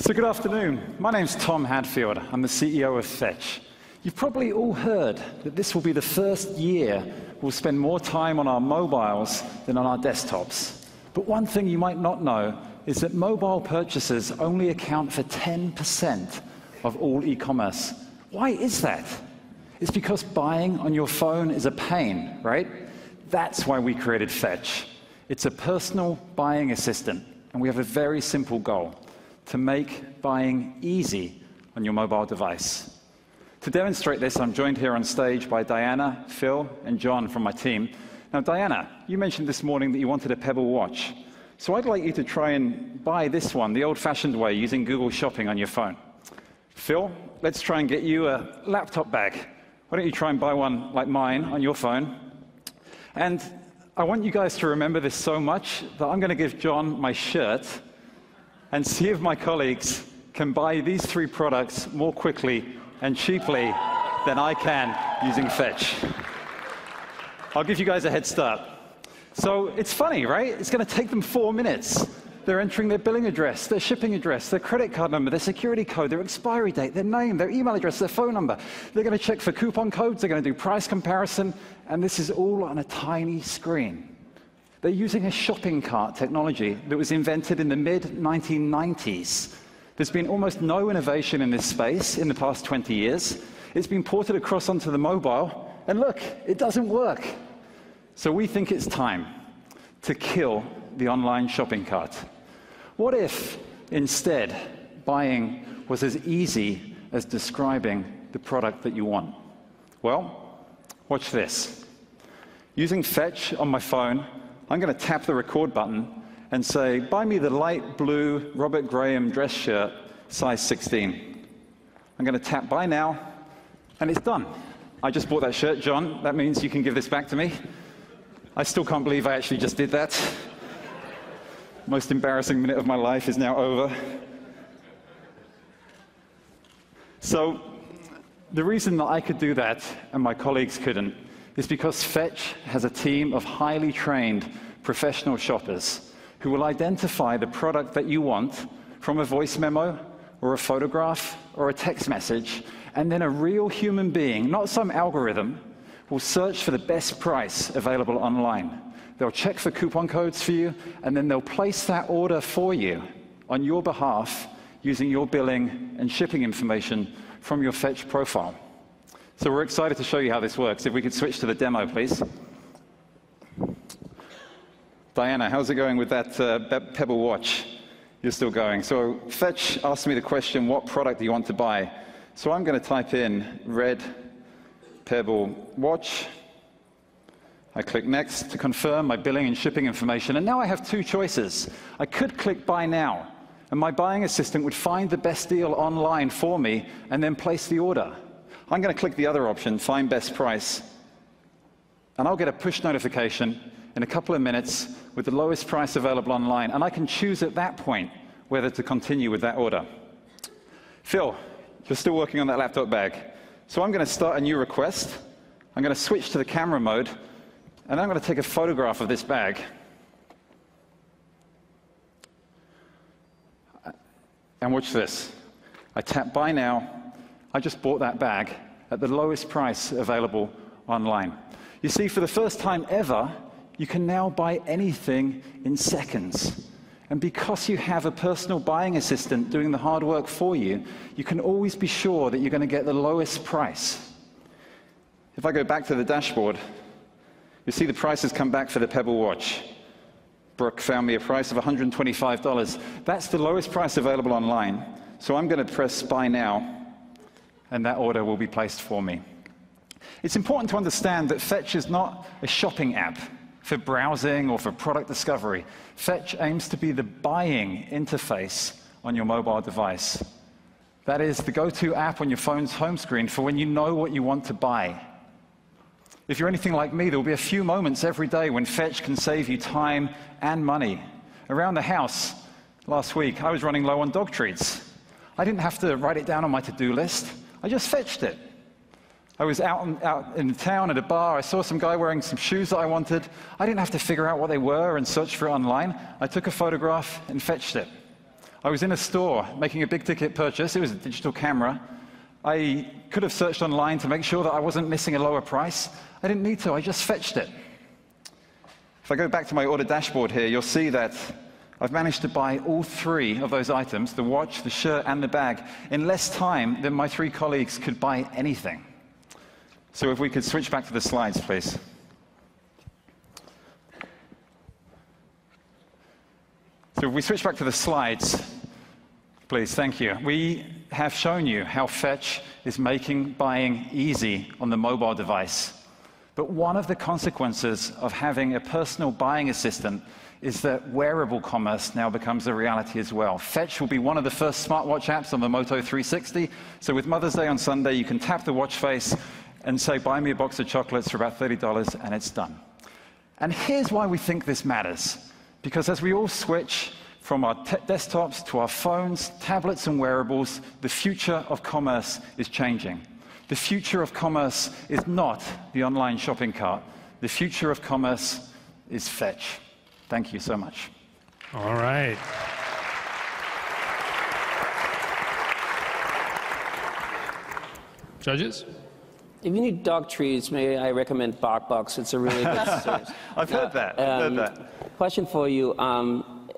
So good afternoon. My name's Tom Hadfield. I'm the CEO of Fetch. You've probably all heard that this will be the first year we'll spend more time on our mobiles than on our desktops. But one thing you might not know is that mobile purchases only account for 10% of all e-commerce. Why is that? It's because buying on your phone is a pain, right? That's why we created Fetch. It's a personal buying assistant, and we have a very simple goal: to make buying easy on your mobile device. To demonstrate this, I'm joined here on stage by Diana, Phil, and John from my team. Now, Diana, you mentioned this morning that you wanted a Pebble watch. So I'd like you to try and buy this one the old-fashioned way, using Google Shopping on your phone. Phil, let's try and get you a laptop bag. Why don't you try and buy one like mine on your phone? And I want you guys to remember this so much that I'm going to give John my shirt and see if my colleagues can buy these three products more quickly and cheaply than I can using Fetch. I'll give you guys a head start. So it's funny, right? It's going to take them 4 minutes. They're entering their billing address, their shipping address, their credit card number, their security code, their expiry date, their name, their email address, their phone number. They're going to check for coupon codes, they're going to do price comparison, and this is all on a tiny screen. They're using a shopping cart technology that was invented in the mid-1990s. There's been almost no innovation in this space in the past 20 years. It's been ported across onto the mobile, and look, it doesn't work. So we think it's time to kill the online shopping cart. What if, instead, buying was as easy as describing the product that you want? Well, watch this. Using Fetch on my phone, I'm going to tap the record button and say, buy me the light blue Robert Graham dress shirt, size 16. I'm going to tap buy now, and it's done. I just bought that shirt, John. That means you can give this back to me. I still can't believe I actually just did that. Most embarrassing minute of my life is now over. So the reason that I could do that and my colleagues couldn't is because Fetch has a team of highly trained professional shoppers who will identify the product that you want from a voice memo or a photograph or a text message, and then a real human being, not some algorithm, will search for the best price available online. They'll check for coupon codes for you, and then they'll place that order for you on your behalf using your billing and shipping information from your Fetch profile. So we're excited to show you how this works. If we could switch to the demo, please. Diana, how's it going with that Pebble watch? You're still going. So Fetch asked me the question, what product do you want to buy? So I'm going to type in red Pebble watch. I click next to confirm my billing and shipping information, and now I have two choices. I could click buy now, and my buying assistant would find the best deal online for me and then place the order. I'm going to click the other option, find best price, and I'll get a push notification in a couple of minutes with the lowest price available online, and I can choose at that point whether to continue with that order. Phil, you're still working on that laptop bag. So I'm going to start a new request. I'm going to switch to the camera mode, and I'm going to take a photograph of this bag. And watch this. I tap buy now. I just bought that bag at the lowest price available online. You see, for the first time ever, you can now buy anything in seconds. And because you have a personal buying assistant doing the hard work for you, you can always be sure that you're going to get the lowest price. If I go back to the dashboard, you see the price has come back for the Pebble watch. Brooke found me a price of $125. That's the lowest price available online. So I'm going to press buy now, and that order will be placed for me. It's important to understand that Fetch is not a shopping app for browsing or for product discovery. Fetch aims to be the buying interface on your mobile device. That is the go-to app on your phone's home screen for when you know what you want to buy. If you're anything like me, there will be a few moments every day when Fetch can save you time and money. Around the house last week, I was running low on dog treats. I didn't have to write it down on my to-do list. I just fetched it. I was out in town at a bar. I saw some guy wearing some shoes that I wanted. I didn't have to figure out what they were and search for it online. I took a photograph and fetched it. I was in a store making a big-ticket purchase. It was a digital camera. I could have searched online to make sure that I wasn't missing a lower price. I didn't need to. I just fetched it. If I go back to my order dashboard here, you'll see that I've managed to buy all 3 of those items, the watch, the shirt, and the bag, in less time than my 3 colleagues could buy anything. So if we could switch back to the slides, please. So if we switch back to the slides, please, thank you. We have shown you how Fetch is making buying easy on the mobile device. But one of the consequences of having a personal buying assistant is that wearable commerce now becomes a reality as well. Fetch will be one of the first smartwatch apps on the Moto 360. So with Mother's Day on Sunday, you can tap the watch face and say, buy me a box of chocolates for about $30, and it's done. And here's why we think this matters. Because as we all switch from our desktops to our phones, tablets, and wearables, the future of commerce is changing. The future of commerce is not the online shopping cart. The future of commerce is Fetch. Thank you so much. All right. Judges? If you need dog treats, maybe I recommend BarkBox. It's a really good service. I've heard that. Question for you.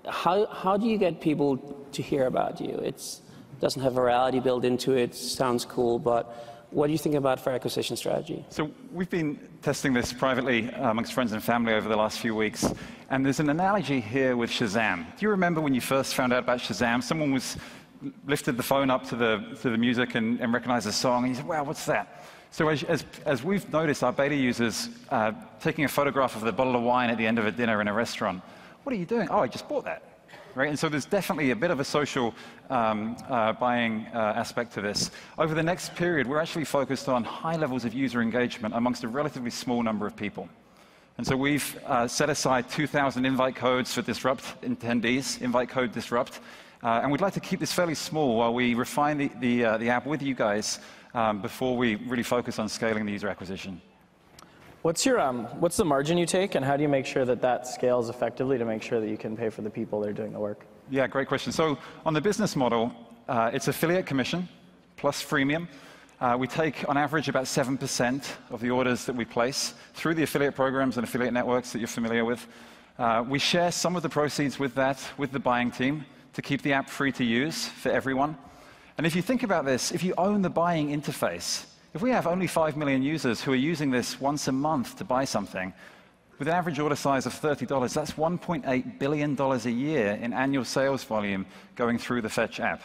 How do you get people to hear about you? It doesn't have virality built into it. Sounds cool, but what do you think about for acquisition strategy? So we've been testing this privately amongst friends and family over the last few weeks, and there's an analogy here with Shazam. Do you remember when you first found out about Shazam? Someone lifted the phone up to the music and recognized the song, and you said, wow, what's that? So as we've noticed, our beta users taking a photograph of the bottle of wine at the end of a dinner in a restaurant. What are you doing? Oh, I just bought that. Right? And so there's definitely a bit of a social buying aspect to this. Over the next period, we're actually focused on high levels of user engagement amongst a relatively small number of people. And so we've set aside 2,000 invite codes for Disrupt attendees, invite code Disrupt. And we'd like to keep this fairly small while we refine the app with you guys before we really focus on scaling the user acquisition. What's the margin you take, and how do you make sure that that scales effectively to make sure that you can pay for the people that are doing the work? Yeah, great question. So on the business model, it's affiliate commission plus freemium. We take, on average, about 7% of the orders that we place through the affiliate programs and affiliate networks that you're familiar with. We share some of the proceeds with the buying team to keep the app free to use for everyone. And if you think about this, if you own the buying interface, if we have only 5 million users who are using this once a month to buy something, with an average order size of $30, that's $1.8 billion a year in annual sales volume going through the Fetch app.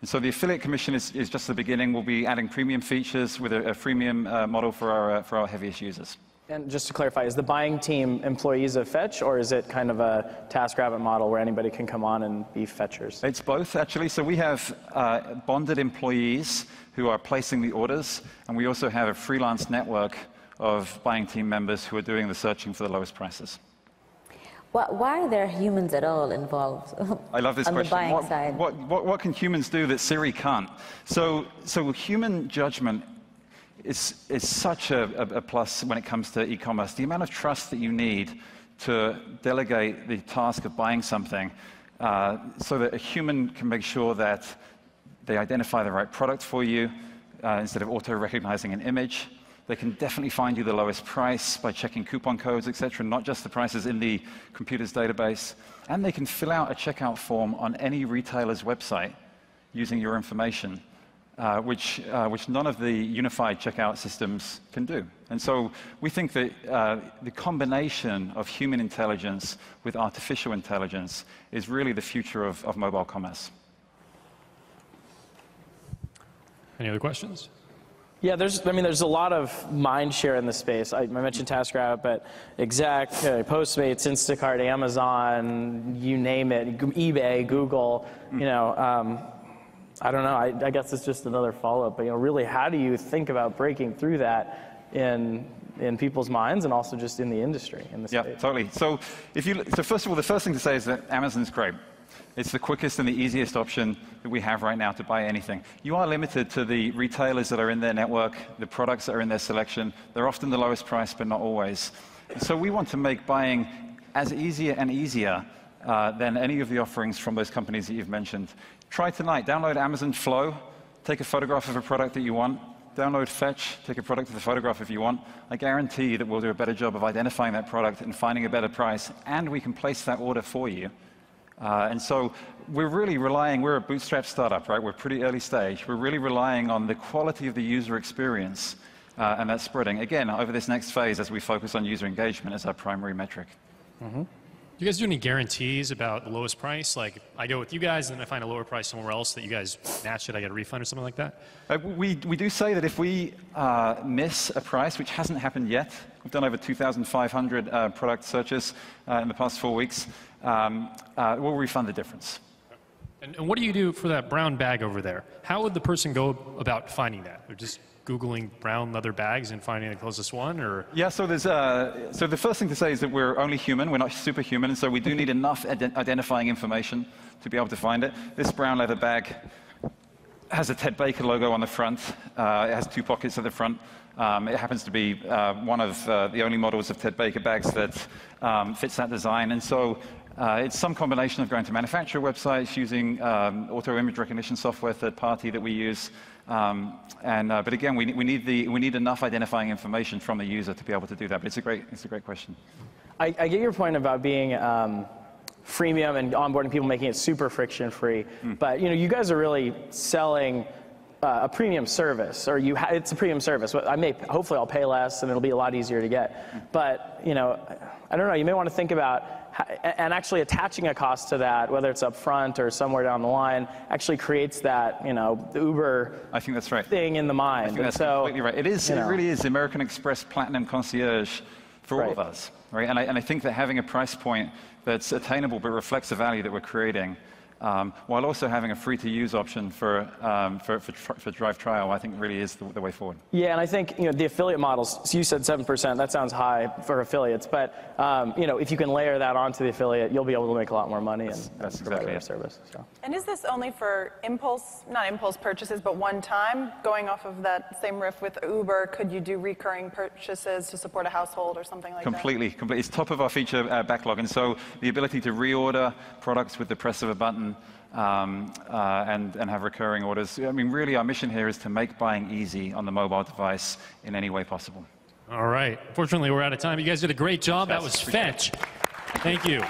And so the affiliate commission is just the beginning. We'll be adding premium features with a freemium model for our heaviest users. And just to clarify, is the buying team employees of Fetch, or is it kind of a TaskRabbit model where anybody can come on and be fetchers? It's both, actually. So we have bonded employees who are placing the orders, and we also have a freelance network of buying team members who are doing the searching for the lowest prices. Why are there humans at all involved? I love this on question. The buying side? What can humans do that Siri can't? So human judgment is such a plus when it comes to e-commerce. The amount of trust that you need to delegate the task of buying something so that a human can make sure that they identify the right product for you instead of auto-recognizing an image. They can definitely find you the lowest price by checking coupon codes, etc., not just the prices in the computer's database. And they can fill out a checkout form on any retailer's website using your information, which none of the unified checkout systems can do. And so we think that the combination of human intelligence with artificial intelligence is really the future of mobile commerce. Any other questions? Yeah, there's a lot of mind share in the space. I mentioned TaskRabbit, but Exec, Postmates, Instacart, Amazon, you name it, eBay, Google, you know, I don't know, I guess it's just another follow-up, but really, how do you think about breaking through that in people's minds and also just in the industry, in the space? Yeah, totally. So first of all, the first thing to say is that Amazon's great. It's the quickest and the easiest option that we have right now to buy anything. You are limited to the retailers that are in their network, the products that are in their selection. They're often the lowest price, but not always. So we want to make buying as easier and easier than any of the offerings from those companies that you've mentioned. Try tonight. Download Amazon Flow. Take a photograph of a product that you want. Download Fetch. Take a product with a photograph if you want. I guarantee that we'll do a better job of identifying that product and finding a better price, and we can place that order for you. And so we're really relying, we're a bootstrap startup, right? We're pretty early stage. We're really relying on the quality of the user experience, and that's spreading, again, over this next phase as we focus on user engagement as our primary metric. Do you guys do any guarantees about the lowest price? Like, I go with you guys, and then I find a lower price somewhere else that you guys match it, I get a refund or something like that? We do say that if we miss a price, which hasn't happened yet, we've done over 2,500 product searches in the past 4 weeks, we'll refund the difference. And what do you do for that brown bag over there? How would the person go about finding that? They're just Googling brown leather bags and finding the closest one, or? Yeah, so there's so the first thing to say is that we're only human, we're not superhuman, and so we do need enough identifying information to be able to find it. This brown leather bag has a Ted Baker logo on the front. It has 2 pockets at the front. It happens to be one of the only models of Ted Baker bags that fits that design, and so it's some combination of going to manufacturer websites, using auto image recognition software, third party that we use. But again, we need enough identifying information from the user to be able to do that. But it's a great question. I get your point about being freemium and onboarding people, making it super friction-free. But you guys are really selling a premium service, or it's a premium service. Hopefully I'll pay less and it'll be a lot easier to get. But I don't know, you may want to think about and actually attaching a cost to that, whether it's up front or somewhere down the line, actually creates that, the Uber I think that's right. thing in the mind. I think that's completely right. It really is the American Express Platinum Concierge for all of us, right? And I think that having a price point that's attainable but reflects the value that we're creating, while also having a free-to-use option for Drive Trial, I think really is the way forward. Yeah, and I think the affiliate models. So you said 7%. That sounds high for affiliates, but if you can layer that onto the affiliate, you'll be able to make a lot more money and provide a service. So. And is this only for not impulse purchases, but one time? Going off of that same riff with Uber, could you do recurring purchases to support a household or something like that? Completely. It's top of our feature backlog, and so the ability to reorder products with the press of a button. And have recurring orders. I mean, really, our mission here is to make buying easy on the mobile device in any way possible. All right. Fortunately, we're out of time. You guys did a great job. That was Fetch. Thank you.